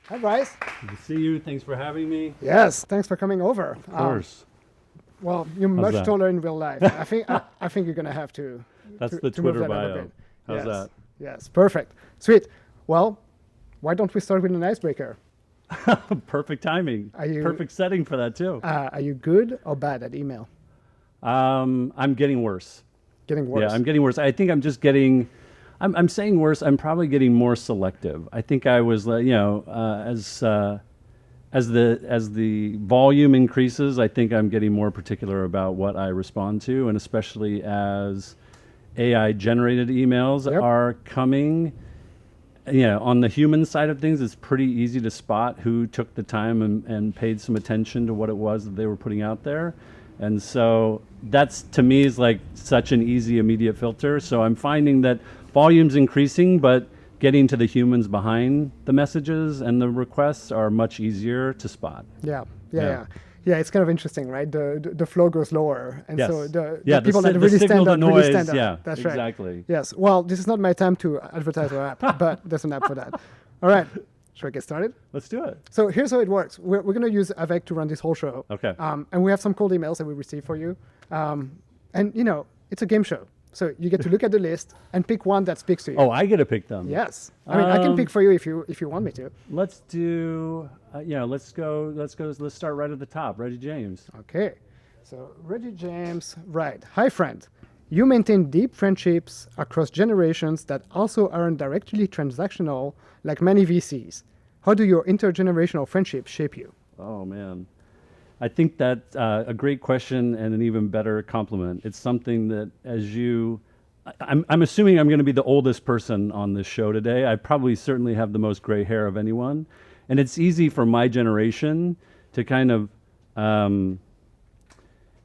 Hi, Bryce. Good to see you. Thanks for having me. Yes, thanks for coming over. Of course. Well, you're How's much that? taller in real life. I think you're gonna have That's to, the to move Twitter that up a bio. bit. How's Yes. that? Yes, perfect. Sweet. Well, why don't we start with an icebreaker? Perfect timing. Are you- Perfect setting for that too. Are you good or bad at email? I'm getting worse. Getting worse. Yeah, I'm getting worse. I think I'm just getting. I'm saying worse. I'm probably getting more selective. I think I was, as the volume increases, I think I'm getting more particular about what I respond to, and especially as AI generated emails Yep. are coming. On the human side of things, it's pretty easy to spot who took the time and paid some attention to what it was that they were putting out there. And so that's, to me, is like such an easy, immediate filter. So I'm finding that volume's increasing, but getting to the humans behind the messages and the requests are much easier to spot. Yeah. Yeah. Yeah, it's kind of interesting, right? The flow goes lower, and Yes. so the Yeah, people the that really signal stand to out really noise, stand out. yeah, That's right. exactly. Yes. Well, this is not my time to advertise our app, but there's an app for that. All right. Should I get started? Let's do it. So here's how it works. We're going to use Avec to run this whole show. Okay. And we have some cold emails that we receive for you. And, it's a game show. So you get to look at the list and pick one that speaks to you. Oh, I get to pick them. Yes. I mean, I can Um, pick for you if you want me to. Let's do. Let's go. Let's start right at the top. Reggie James. Okay. So Reggie James, right. Hi, friend. You maintain deep friendships across generations that also aren't directly transactional like many VCs. How do your intergenerational friendships shape you? Oh man, I think that's a great question and an even better compliment. It's something that, I'm assuming I'm going to be the oldest person on this show today. I probably certainly have the most gray hair of anyone, and it's easy for my generation to kind of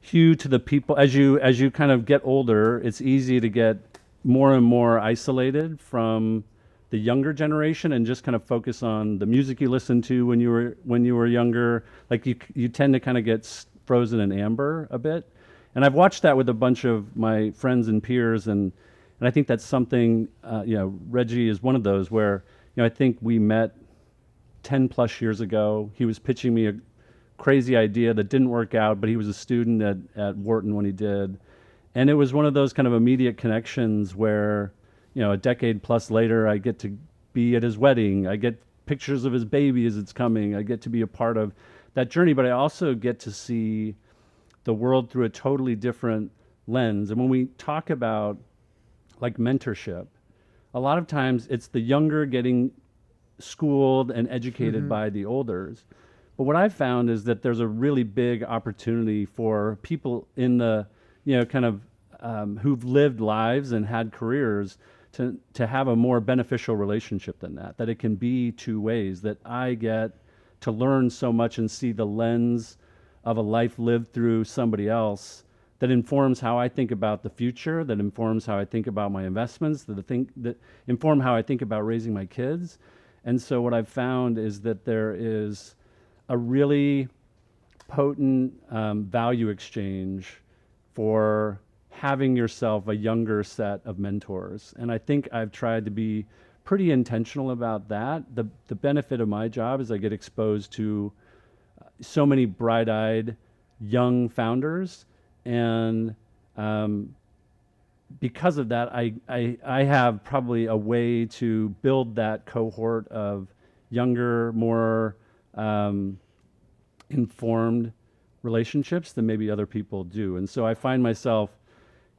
hew to the people as you kind of get older. It's easy to get more and more isolated from the younger generation and just kind of focus on the music you listened to when you were younger. Like you tend to kind of get frozen in amber a bit. And I've watched that with a bunch of my friends and peers, and I think that's something. Reggie is one of those where I think we met 10 plus years ago. He was pitching me a crazy idea that didn't work out, but he was a student at Wharton when he did, and it was one of those kind of immediate connections where a decade plus later, I get to be at his wedding. I get pictures of his baby as it's coming. I get to be a part of that journey, but I also get to see the world through a totally different lens. And when we talk about like mentorship, a lot of times it's the younger getting schooled and educated by the olders. But what I've found is that there's a really big opportunity for people in the, kind of who've lived lives and had careers to have a more beneficial relationship than that. That it can be two ways. That I get to learn so much and see the lens of a life lived through somebody else that informs how I think about the future, that informs how I think about my investments, that inform how I think about raising my kids. And so what I've found is that there is a really potent value exchange for having yourself a younger set of mentors. And I think I've tried to be pretty intentional about that. The benefit of my job is I get exposed to so many bright-eyed young founders, and because of that, I have probably a way to build that cohort of younger, more informed relationships than maybe other people do. And so I find myself,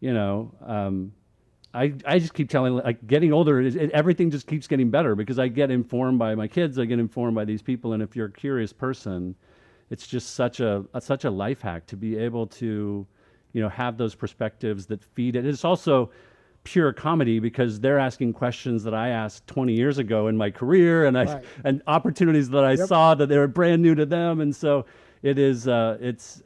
I just keep telling, like, getting older, everything just keeps getting better because I get informed by my kids, I get informed by these people, and if you're a curious person, it's just such a life hack to be able to, have those perspectives that feed it. It's also pure comedy because they're asking questions that I asked 20 years ago in my career, and Right. and opportunities that I saw that they were brand new to them, and so it is it's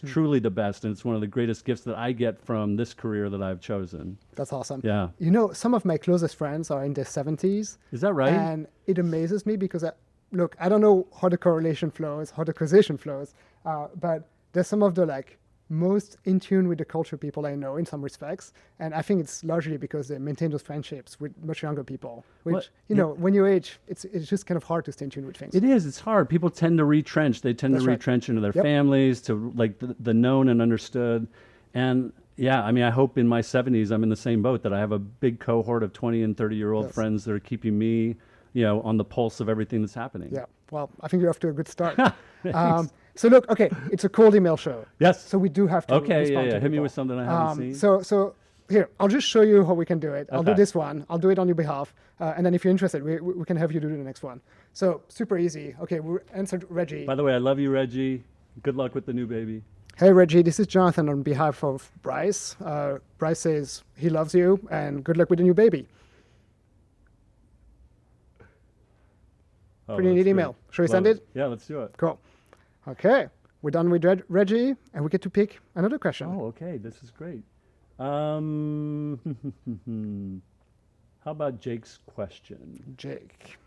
truly the best, and it's one of the greatest gifts that I get from this career that I've chosen. That's awesome. Yeah. Some of my closest friends are in their 70s. Is that right? And it amazes me because, I don't know how the correlation flows, how the causation flows, but there's some of the most in tune with the culture people I know in some respects. And I think it's largely because they maintain those friendships with much younger people, which, Well, you know, when you age, it's just kind of hard to stay in tune with things. It is. It's hard. People tend to retrench. They tend That's to right. retrench into their Yep. families, to like the known and understood. And yeah, I mean, I hope in my 70s I'm in the same boat, that I have a big cohort of 20 and 30-year-old Yes. friends that are keeping me, you know, on the pulse of everything that's happening. Yeah. Well, I think you're off to a good start. So look, okay, it's a cold email show. Yes. So we do have to Okay. respond Yeah. to Yeah. Hit me people. with something I haven't seen. So here, I'll just show you how we can do it. I'll do Okay. this one. I'll do it on your behalf. And then if you're interested, we can have you do the next one. So super easy. Okay, we answered Reggie. By the way, I love you, Reggie. Good luck with the new baby. Hey, Reggie, this is Jonathan on behalf of Bryce. Bryce says he loves you and good luck with the new baby. Oh, Pretty neat that's email. great. Shall we Love send it? Yeah, let's do it. Cool. Okay, we're done with Reggie, and we get to pick another question. Oh, okay. This is great. How about Jake's question? Jake.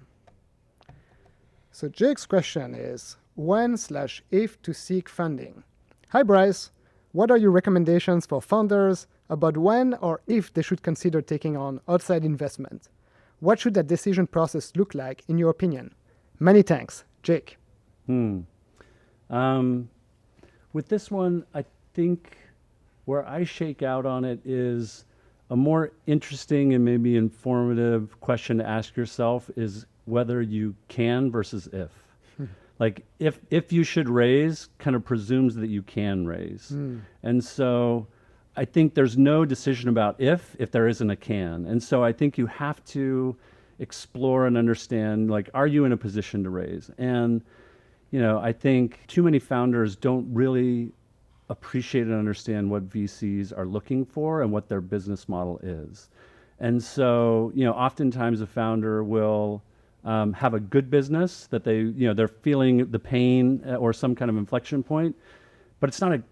So Jake's question is, when/if to seek funding? Hi, Bryce. What are your recommendations for founders about when or if they should consider taking on outside investment? What should that decision process look like, in your opinion? Many thanks, Jake. With this one, I think where I shake out on it is a more interesting and maybe informative question to ask yourself is whether you can versus if. Like if you should raise kind of presumes that you can raise. And so I think there's no decision about if there isn't a can. And so I think you have to explore and understand, like, are you in a position to raise? And, you know, I think too many founders don't really appreciate and understand what VCs are looking for and what their business model is. And so, you know, oftentimes a founder will have a good business that they, you know, they're feeling the pain or some kind of inflection point, but it's not a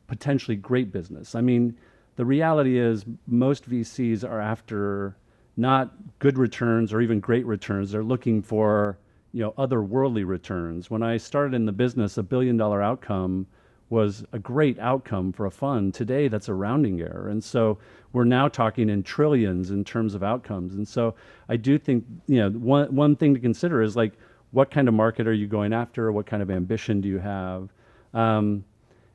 potentially great business. I mean, the reality is most VCs are after not good returns or even great returns. They're looking for, you know, otherworldly returns. When I started in the business, $1 billion outcome was a great outcome for a fund. Today, that's a rounding error. And so we're now talking in trillions in terms of outcomes. And so I do think, you know, one thing to consider is, like, what kind of market are you going after? What kind of ambition do you have? And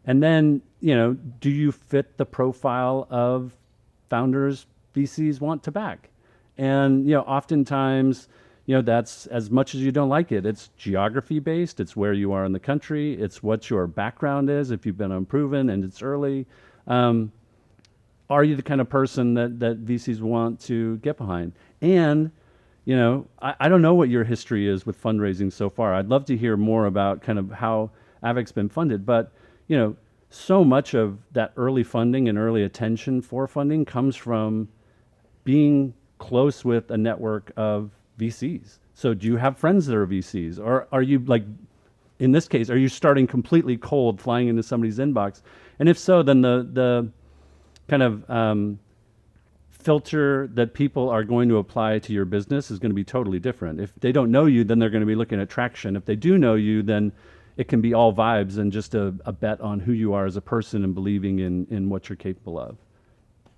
then, you know, do you fit the profile of founders VCs want to back? And, you know, oftentimes, you know, that's, as much as you don't like it, it's geography based. It's where you are in the country. It's what your background is, if you've been unproven and it's early. Are you the kind of person that VCs want to get behind? And, you know, I don't know what your history is with fundraising so far. I'd love to hear more about kind of how Avex's been funded. But, you know, so much of that early funding and early attention for funding comes from being close with a network of VCs. So do you have friends that are VCs? Or are you, like, in this case, are you starting completely cold, flying into somebody's inbox? And if so, then the kind of filter that people are going to apply to your business is going to be totally different. If they don't know you, then they're going to be looking at traction. If they do know you, then it can be all vibes and just a bet on who you are as a person and believing in what you're capable of.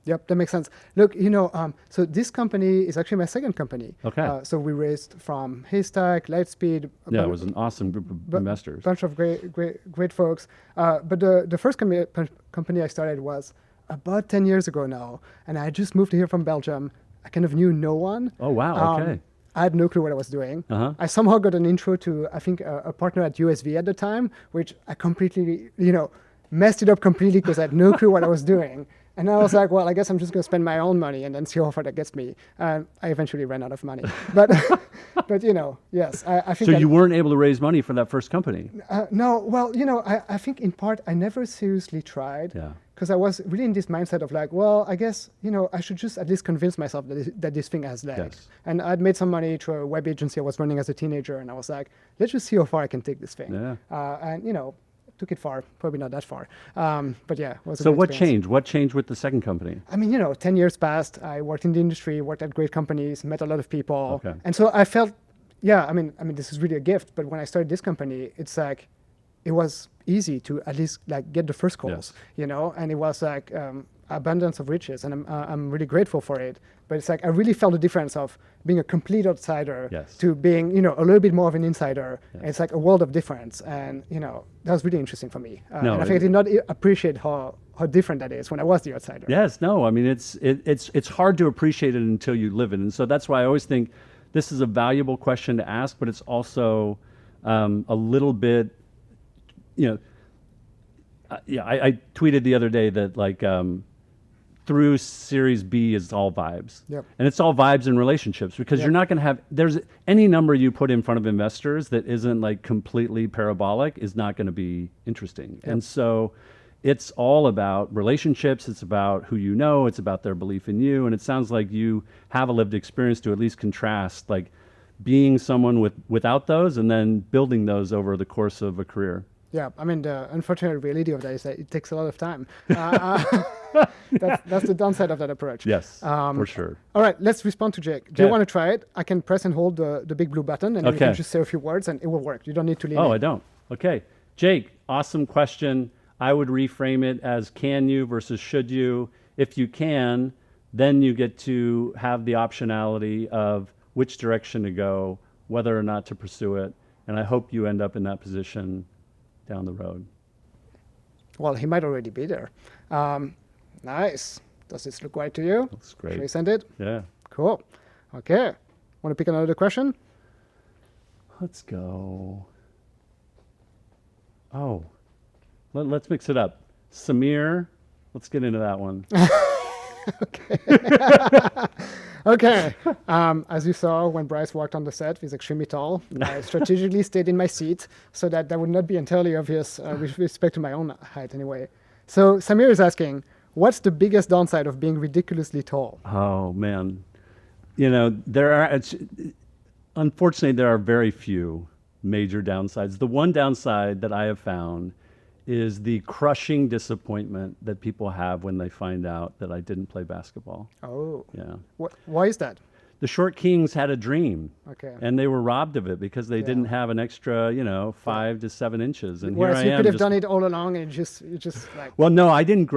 Yep, that makes sense. Look, you know, so this company is actually my second company. Okay. So we raised from Haystack, Lightspeed. Yeah, it was an awesome group of investors. Bunch of great folks. But the first company I started was about 10 years ago now, and I just moved here from Belgium. I kind of knew no one. Oh, wow, okay. I had no clue what I was doing. I somehow got an intro to, I think, a partner at USV at the time, which I completely, you know, messed it up completely because I had no clue what I was doing. And I was like, well, I guess I'm just going to spend my own money and then see how far that gets me. And I eventually ran out of money. But, but you know, yes, I think. So you weren't able to raise money for that first company? No, well, you know, I think in part I never seriously tried. Yeah. Because I was really in this mindset of like, well, I guess, you know, I should just at least convince myself that this thing has legs. Yes. And I'd made some money through a web agency I was running as a teenager. And I was like, let's just see how far I can take this thing. Yeah. And, you know, took it far, probably not that far. But yeah. It was a So good what experience. changed? What changed with the second company? I mean, you know, 10 years passed. I worked in the industry, worked at great companies, met a lot of people. Okay. And so I felt, yeah, I mean, this is really a gift. But when I started this company, it's like, it was easy to at least like get the first calls, Yes. and it was like abundance of riches, and I'm really grateful for it. But it's like I really felt the difference of being a complete outsider Yes. to being, a little bit more of an insider. Yes. And it's like a world of difference, and that was really interesting for me. No, and I think I did not appreciate how different that is when I was the outsider. Yes, no, I mean it's hard to appreciate it until you live it, and so that's why I always think this is a valuable question to ask, but it's also a little bit, I tweeted the other day that like through Series B is all vibes, Yep. and it's all vibes in relationships because Yep. you're not going to have there's any number you put in front of investors that isn't like completely parabolic is not going to be interesting, and so. It's all about relationships. It's about who you know. It's about their belief in you. And it sounds like you have a lived experience to at least contrast, like being someone without those and then building those over the course of a career. Yeah, I mean, the unfortunate reality of that is that it takes a lot of time. That's the downside of that approach. Yes, for sure. All right, let's respond to Jake. Do you Okay. want to try it? I can press and hold the big blue button, and then you can Okay. just say a few words, and it will work. You don't need to lean Oh, in. I don't. Okay. Jake, awesome question. I would reframe it as can you versus should you. If you can, then you get to have the optionality of which direction to go, whether or not to pursue it. And I hope you end up in that position down the road. Well, he might already be there. Nice. Does this look right to you? That's Should we great. send it? Yeah. Cool. Okay. Want to pick another question? Let's go. Oh, let's mix it up. Samir, let's get into that one. Okay. As you saw, when Bryce walked on the set, he's extremely tall. I strategically stayed in my seat so that would not be entirely obvious with respect to my own height anyway. So Samir is asking, what's the biggest downside of being ridiculously tall? Oh man, unfortunately there are very few major downsides. The one downside that I have found is the crushing disappointment that people have when they find out that I didn't play basketball. Oh. Yeah. Why is that? The Short Kings had a dream. Okay. And they were robbed of it because they Yeah. didn't have an extra, 5 to 7 inches. And Whereas here I you am. could have just- done it all along, and you just like. Well, no, I didn't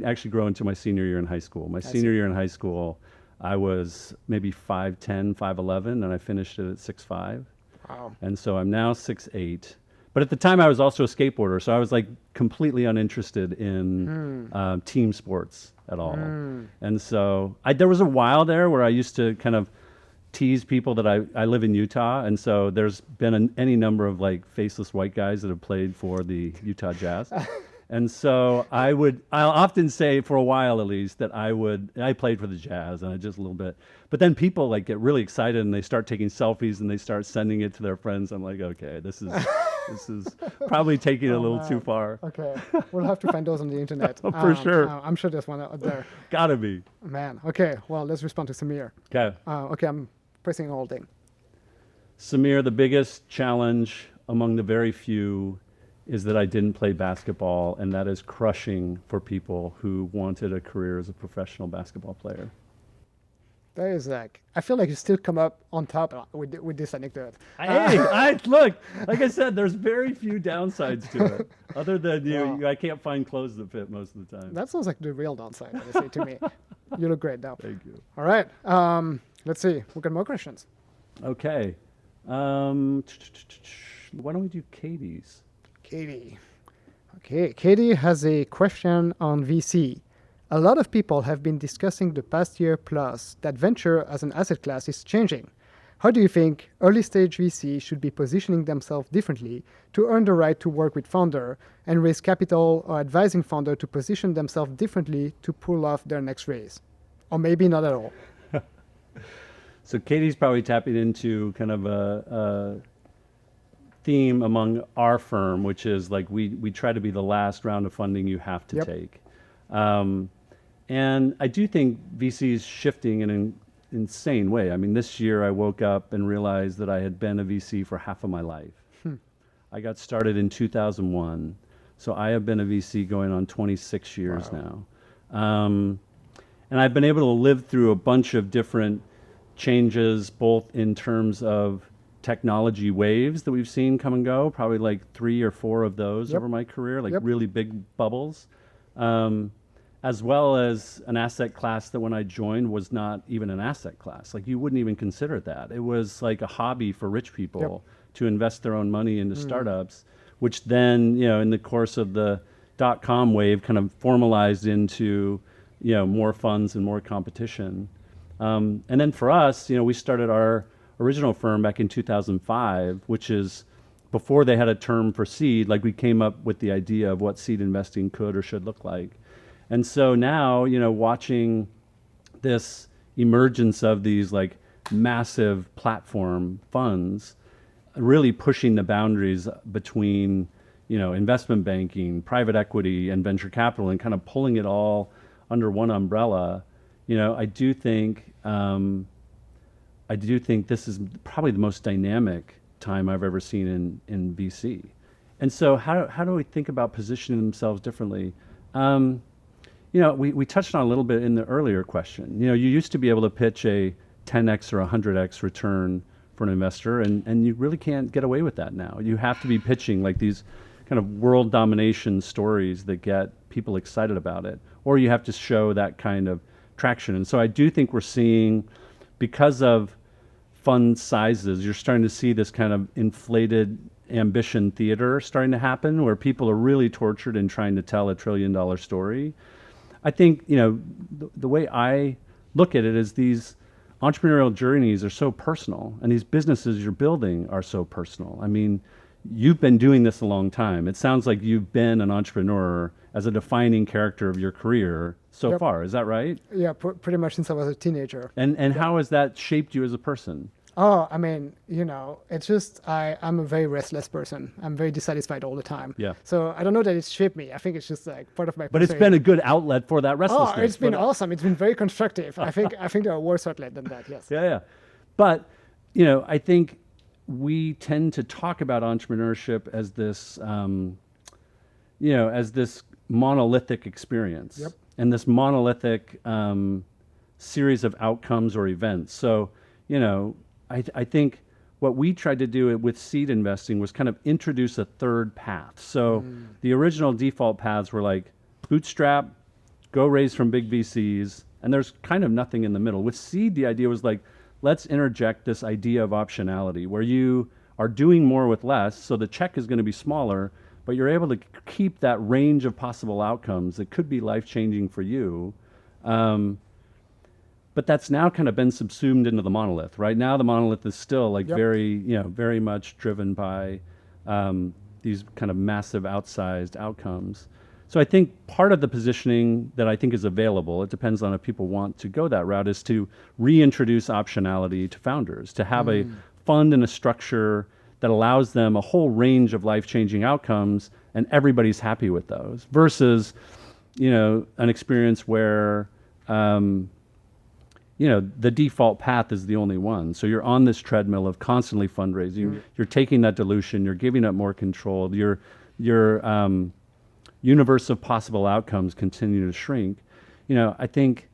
actually grow into my senior year in high school. My senior year in high school, I was maybe 5'10", 5'11", and I finished it at 6'5". Wow. And so I'm now 6'8". But at the time I was also a skateboarder, so I was like completely uninterested in team sports at all. And so there was a while there where I used to kind of tease people that I live in Utah, and so there's been any number of like faceless white guys that have played for the Utah Jazz. And so I'll often say for a while at least that I played for the Jazz and I just a little bit, but then people like get really excited and they start taking selfies and they start sending it to their friends. I'm like, okay, this is probably taking it a little too far. Okay. We'll have to find those on the internet. For sure. I'm sure there's one out there. Gotta be. Man. Okay. Well, let's respond to Samir. Okay. Okay. I'm pressing and holding. Samir, the biggest challenge among the very few is that I didn't play basketball, and that is crushing for people who wanted a career as a professional basketball player. That is like, I feel like you still come up on top with this anecdote. Look, like I said, there's very few downsides to it, other than I can't find clothes that fit most of the time. That sounds like the real downside, honestly, to me. You look great now. Thank you. All right. Let's see. We've got more questions. Okay. Why don't we do Katie's? Katie. Okay. Katie has a question on VC. A lot of people have been discussing the past year plus that venture as an asset class is changing. How do you think early stage VC should be positioning themselves differently to earn the right to work with founder and raise capital, or advising founder to position themselves differently to pull off their next raise? Or maybe not at all. So Katie's probably tapping into kind of a theme among our firm, which is like we try to be the last round of funding you have to Yep. take. And I do think VC is shifting in an insane way. I mean, this year I woke up and realized that I had been a VC for half of my life. I got started in 2001, so I have been a VC going on 26 years now. And I've been able to live through a bunch of different changes, both in terms of technology waves that we've seen come and go, probably like 3 or 4 of those Yep. over my career, like Yep. really big bubbles. As well as an asset class that when I joined was not even an asset class. Like you wouldn't even consider that. It was like a hobby for rich people to invest their own money into startups, which then, in the course of the dot-com wave kind of formalized into, more funds and more competition. And then for us, we started our original firm back in 2005, which is before they had a term for seed. Like we came up with the idea of what seed investing could or should look like. And so now, watching this emergence of these like massive platform funds really pushing the boundaries between, investment banking, private equity, and venture capital, and kind of pulling it all under one umbrella, I do think this is probably the most dynamic time I've ever seen in VC. And so how do we think about positioning themselves differently? We touched on a little bit in the earlier question. You used to be able to pitch a 10x or 100x return for an investor, and you really can't get away with that now. You have to be pitching like these kind of world domination stories that get people excited about it, or you have to show that kind of traction. And so I do think we're seeing, because of fund sizes, you're starting to see this kind of inflated ambition theater starting to happen where people are really tortured in trying to tell $1 trillion story. I think, the way I look at it is these entrepreneurial journeys are so personal, and these businesses you're building are so personal. I mean, you've been doing this a long time. It sounds like you've been an entrepreneur as a defining character of your career so far. Is that right? Yeah, pretty much since I was a teenager. And how has that shaped you as a person? Oh, I mean, it's just I'm a very restless person. I'm very dissatisfied all the time. Yeah. So I don't know that it's shaped me. I think it's just like part of my. But it's been a good outlet for that restlessness. Oh, it's been awesome. It's been very constructive. I think there are worse outlet than that. Yes. Yeah. But I think we tend to talk about entrepreneurship as this, as this monolithic experience. Yep. And this monolithic series of outcomes or events. So, I think what we tried to do with seed investing was kind of introduce a third path. So the original default paths were like bootstrap, go raise from big VCs, and there's kind of nothing in the middle. With seed, the idea was like, let's interject this idea of optionality where you are doing more with less, so the check is going to be smaller, but you're able to keep that range of possible outcomes that could be life-changing for you. But that's now kind of been subsumed into the monolith. Right now, the monolith is still like very much driven by these kind of massive outsized outcomes. So I think part of the positioning that I think is available, it depends on if people want to go that route, is to reintroduce optionality to founders, to have a fund and a structure that allows them a whole range of life-changing outcomes, and everybody's happy with those, versus, an experience where, the default path is the only one. So you're on this treadmill of constantly fundraising. You're taking that dilution. You're giving up more control. Your universe of possible outcomes continue to shrink. I think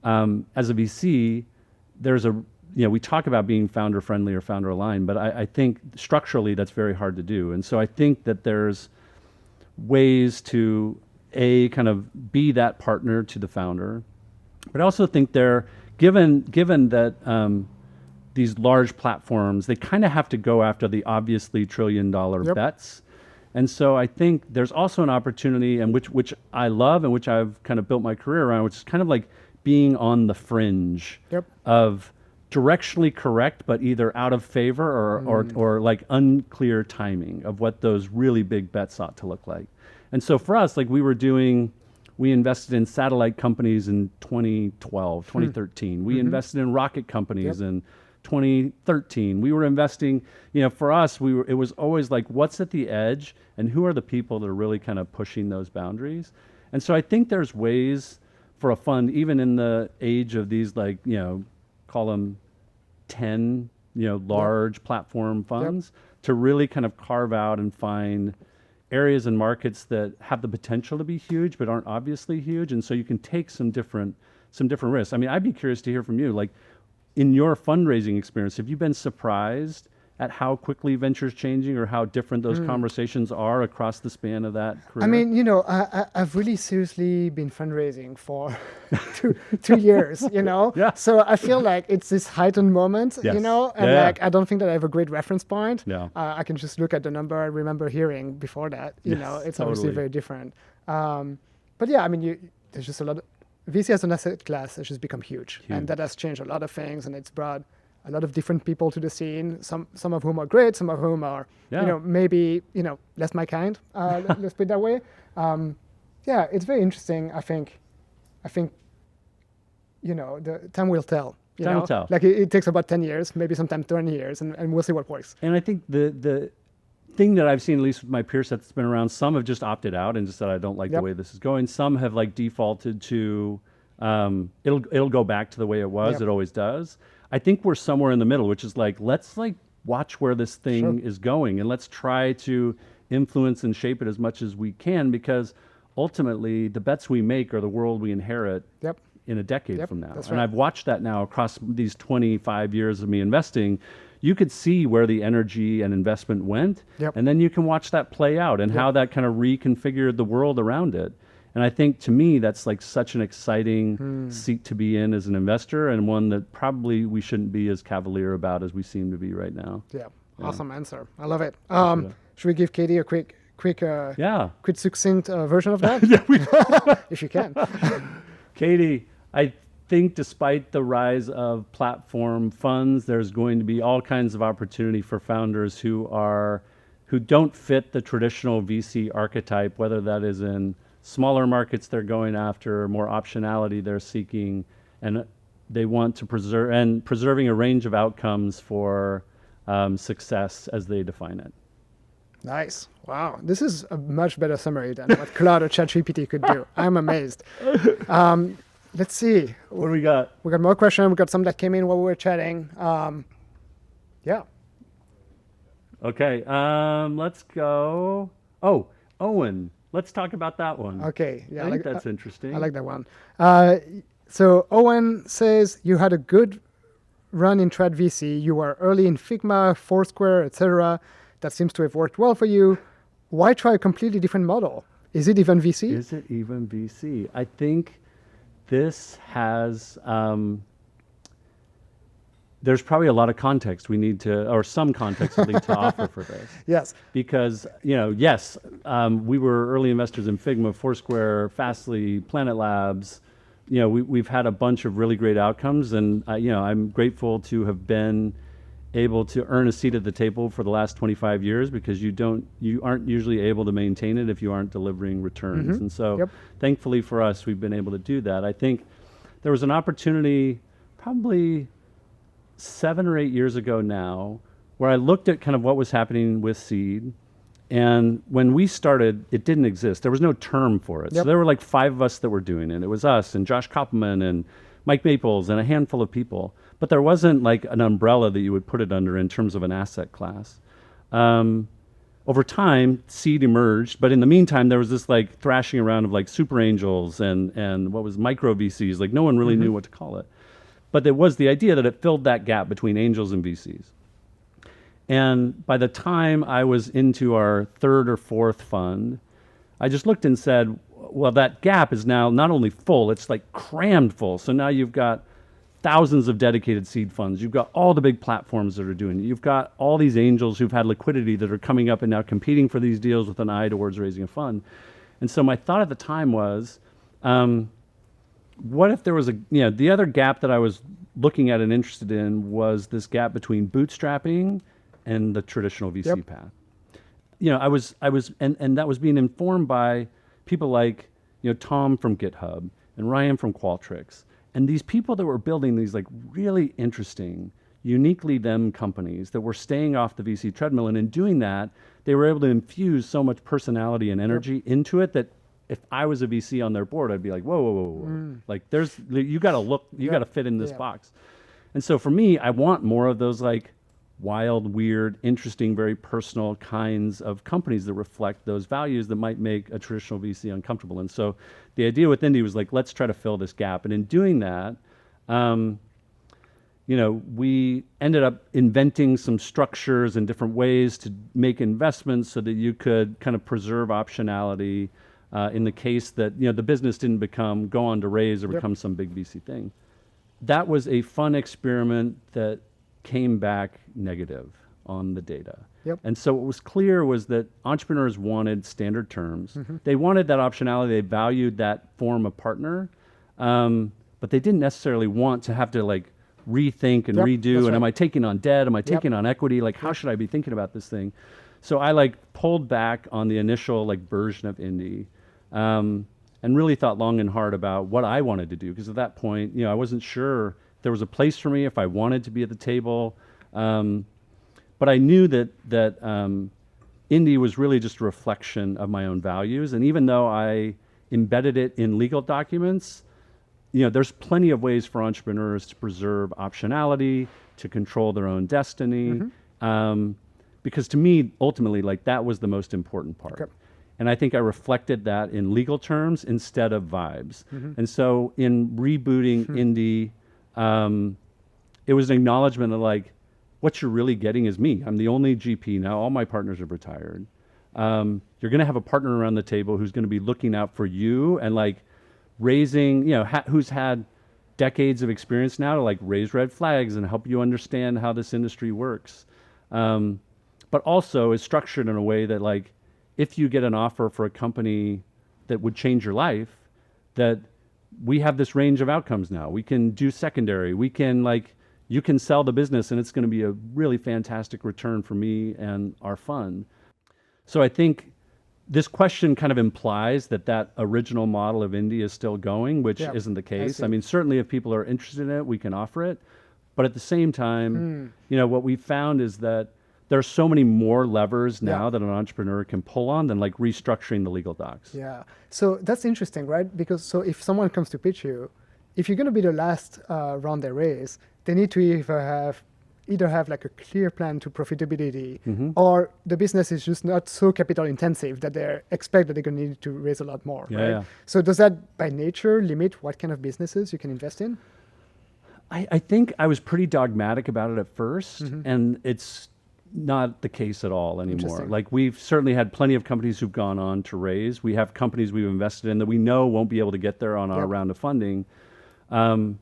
as a VC, there's we talk about being founder friendly or founder aligned, but I think structurally that's very hard to do. And so I think that there's ways to kind of be that partner to the founder, but I also think given that these large platforms, they kind of have to go after the obviously $1 trillion bets. And so I think there's also an opportunity, and which I love and which I've kind of built my career around, which is kind of like being on the fringe of directionally correct, but either out of favor or like unclear timing of what those really big bets ought to look like. And so for us, like we invested in satellite companies in 2012, 2013. We invested in rocket companies in 2013. We were investing, for us, it was always like, what's at the edge and who are the people that are really kind of pushing those boundaries? And so I think there's ways for a fund, even in the age of these call them 10, large platform funds, to really kind of carve out and find areas and markets that have the potential to be huge but aren't obviously huge, and so you can take some different risks. I mean, I'd be curious to hear from you, like in your fundraising experience, have you been surprised at how quickly venture's changing or how different those conversations are across the span of that career? I mean, I've really seriously been fundraising for 2 years, Yeah. So I feel like it's this heightened moment, Yes. and Yeah. like I don't think that I have a great reference point. Yeah. I can just look at the number I remember hearing before that. Yes, It's obviously totally. very different. But yeah, I mean, there's just a lot. VC as an asset class has just become huge, and that has changed a lot of things, and it's brought a lot of different people to the scene. Some of whom are great, some of whom are, Yeah. maybe less my kind. Let's put it that way. Yeah, it's very interesting. I think, the time will tell. Time will tell. Like it takes about 10 years, maybe sometimes 20 years, and we'll see what works. And I think the thing that I've seen, at least with my peer set that's been around, some have just opted out and just said, I don't like the Yep. way this is going. Some have like defaulted to, it'll go back to the way it was. Yep. It always does. I think we're somewhere in the middle, which is like, let's like watch where this thing is going and let's try to influence and shape it as much as we can, because ultimately the bets we make are the world we inherit Yep. in a decade Yep, from now. that's And right. I've watched that now across these 25 years of me investing. You could see where the energy and investment went, Yep. and then you can watch that play out and how that kind of reconfigured the world around it. And I think to me, that's like such an exciting seat to be in as an investor, and one that probably we shouldn't be as cavalier about as we seem to be right now. Yeah. Awesome answer. I love it. it. Should we give Katie a quick, Yeah. quick succinct version of that? If you can. Katie, I think despite the rise of platform funds, there's going to be all kinds of opportunity for founders who don't fit the traditional VC archetype, whether that is in smaller markets they're going after, more optionality they're seeking, and they want to preserving a range of outcomes for success as they define it. Nice. Wow. This is a much better summary than what Claude or ChatGPT could do. I'm amazed. Let's see. What do we got? We got more questions. We got some that came in while we were chatting. Yeah. Okay, let's go. Oh, Owen. Let's talk about that one. Okay. Yeah. I think that's interesting. I like that one. So Owen says you had a good run in Trad VC. You were early in Figma, Foursquare, etc. That seems to have worked well for you. Why try a completely different model? Is it even VC? Is it even VC? I think this has, there's probably a lot of context we need to, or some context I think to offer for this. Yes. Because, yes, we were early investors in Figma, Foursquare, Fastly, Planet Labs. We've had a bunch of really great outcomes, and I'm grateful to have been able to earn a seat at the table for the last 25 years, because you aren't usually able to maintain it if you aren't delivering returns. And so thankfully for us, we've been able to do that. I think there was an opportunity probably 7 or 8 years ago now, where I looked at kind of what was happening with seed. And when we started, it didn't exist. There was no term for it. So there were like 5 of us that were doing it. It was us and Josh Koppelman and Mike Maples and a handful of people. But there wasn't like an umbrella that you would put it under in terms of an asset class. Over time, seed emerged, but in the meantime, there was this like thrashing around of like super angels and what was micro VCs. Like no one really knew what to call it. But there was the idea that it filled that gap between angels and VCs. And by the time I was into our 3rd or 4th fund, I just looked and said, well, that gap is now not only full, it's like crammed full. So now you've got thousands of dedicated seed funds. You've got all the big platforms that are doing it. You've got all these angels who've had liquidity that are coming up and now competing for these deals with an eye towards raising a fund. And so my thought at the time was, what if there was the other gap that I was looking at and interested in was this gap between bootstrapping and the traditional VC path. I was, and that was being informed by people like, Tom from GitHub and Ryan from Qualtrics, and these people that were building these like really interesting, uniquely them companies that were staying off the VC treadmill. And in doing that, they were able to infuse so much personality and energy into it that if I was a VC on their board, I'd be like, whoa, whoa, whoa, whoa. Like you got to look, you got to fit in this box. And so for me, I want more of those like wild, weird, interesting, very personal kinds of companies that reflect those values that might make a traditional VC uncomfortable. And so the idea with Indy was like, let's try to fill this gap. And in doing that, we ended up inventing some structures and different ways to make investments so that you could kind of preserve optionality in the case that the business didn't go on to raise or become some big VC thing. That was a fun experiment that came back negative on the data. Yep. And so what was clear was that entrepreneurs wanted standard terms. They wanted that optionality. They valued that form of partner, but they didn't necessarily want to have to rethink and redo. And am I taking on debt? Am I taking on equity? How should I be thinking about this thing? So I pulled back on the initial version of Indy, and really thought long and hard about what I wanted to do. Because at that point, I wasn't sure if there was a place for me, if I wanted to be at the table. But I knew that Indy was really just a reflection of my own values. And even though I embedded it in legal documents, there's plenty of ways for entrepreneurs to preserve optionality, to control their own destiny. Because to me, ultimately, that was the most important part. Okay. And I think I reflected that in legal terms instead of vibes. And so in rebooting Indy, it was an acknowledgement of what you're really getting is me. I'm the only GP now. All my partners have retired. You're going to have a partner around the table who's going to be looking out for you and raising, who's had decades of experience now to raise red flags and help you understand how this industry works. But also is structured in a way that if you get an offer for a company that would change your life, that we have this range of outcomes now. We can do secondary. We can you can sell the business and it's going to be a really fantastic return for me and our fund. So I think this question kind of implies that original model of Indy is still going, which isn't the case. I mean, certainly if people are interested in it, we can offer it. But at the same time, what we found is that there are so many more levers now that an entrepreneur can pull on than restructuring the legal docs. Yeah. So that's interesting, right? Because if someone comes to pitch you, if you're going to be the last round they raise, they need to either have a clear plan to profitability, or the business is just not so capital intensive that they expect that they're going to need to raise a lot more, right? Yeah. So does that by nature limit what kind of businesses you can invest in? I think I was pretty dogmatic about it at first, and it's not the case at all anymore. We've certainly had plenty of companies who've gone on to raise. We have companies we've invested in that we know won't be able to get there on our round of funding. But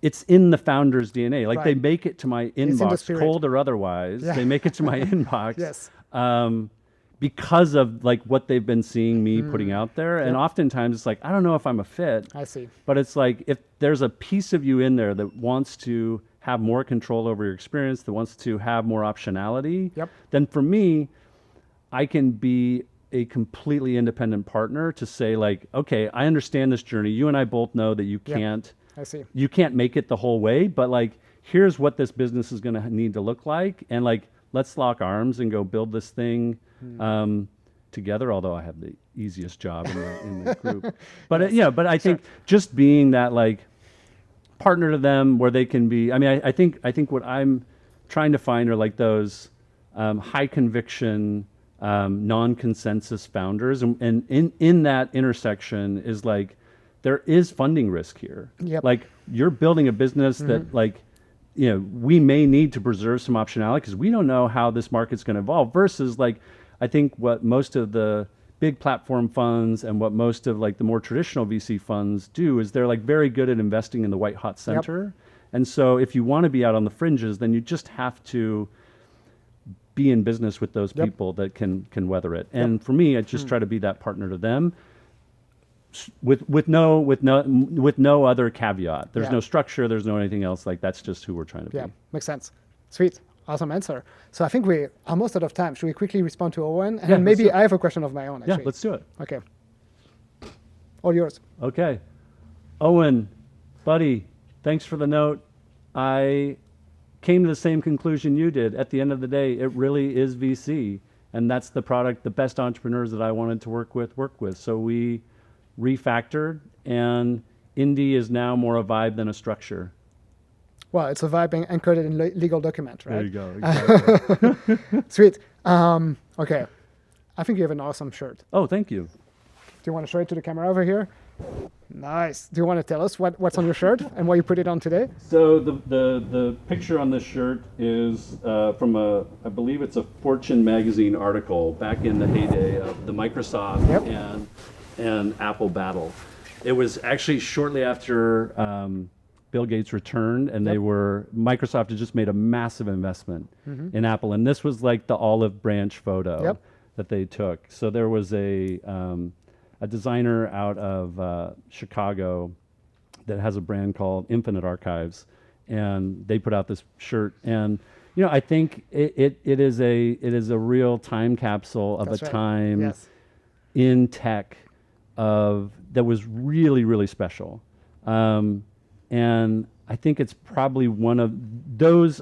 it's in the founder's DNA. They make it to my inbox, cold or otherwise. They make it to my inbox because of what they've been seeing me putting out there. And oftentimes it's I don't know if I'm a fit. I see. But it's if there's a piece of you in there that wants to have more control over your experience, that wants to have more optionality, then for me, I can be a completely independent partner to say okay, I understand this journey. You and I both know that you can't. I see. You can't make it the whole way, but here's what this business is going to need to look like, and let's lock arms and go build this thing together. Although I have the easiest job in the group, but but I think just being that partner to them where they can be. I mean, I think what I'm trying to find are those high conviction, non-consensus founders, and in that intersection is there is funding risk here. You're building a business that we may need to preserve some optionality because we don't know how this market's going to evolve versus I think what most of the big platform funds and what most of the more traditional VC funds do is they're very good at investing in the white hot center. And so if you want to be out on the fringes, then you just have to be in business with those people that can weather it. And for me, I just try to be that partner to them. With no other caveat. There's no structure. There's no anything else. That's just who we're trying to be. Yeah, makes sense. Sweet, awesome answer. So I think we're almost out of time. Should we quickly respond to Owen? And then maybe I have a question of my own. Actually. Yeah, let's do it. Okay. All yours. Okay, Owen, buddy, thanks for the note. I came to the same conclusion you did. At the end of the day, it really is VC, and that's the product. The best entrepreneurs that I wanted to work with. So we refactored, and Indy is now more a vibe than a structure. Well, it's a vibe encoded in legal document, right? There you go. Exactly. Sweet. Okay. I think you have an awesome shirt. Oh, thank you. Do you want to show it to the camera over here? Nice. Do you want to tell us what's on your shirt and why you put it on today? So the picture on this shirt is from I believe it's a Fortune magazine article back in the heyday of the Microsoft Yep. and Apple battle. It was actually shortly after Bill Gates returned, and Microsoft had just made a massive investment in Apple, and this was like the olive branch photo that they took. So there was a designer out of Chicago that has a brand called Infinite Archives, and they put out this shirt. And I think it is a real time capsule of That's a right. time Yes. in tech that was really, really special. And I think it's probably one of those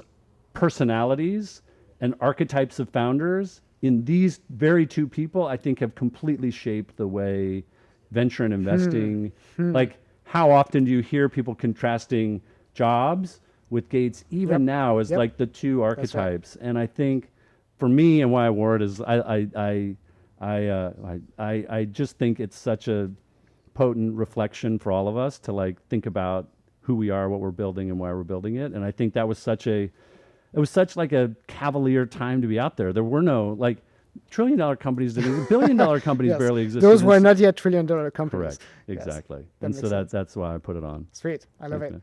personalities and archetypes of founders in these very two people, I think, have completely shaped the way venture and investing, like how often do you hear people contrasting Jobs with Gates even now as like the two archetypes? And I think for me and why I wore it is I just think it's such a potent reflection for all of us to like think about who we are, what we're building, and why we're building it. And I think that was such like a cavalier time to be out there. There were no like $1 trillion companies, $1 billion companies Yes. barely existed. Those were not yet $1 trillion companies. Correct, exactly. That And makes so sense. that's why I put it on. Sweet. I love Thanks, it. man.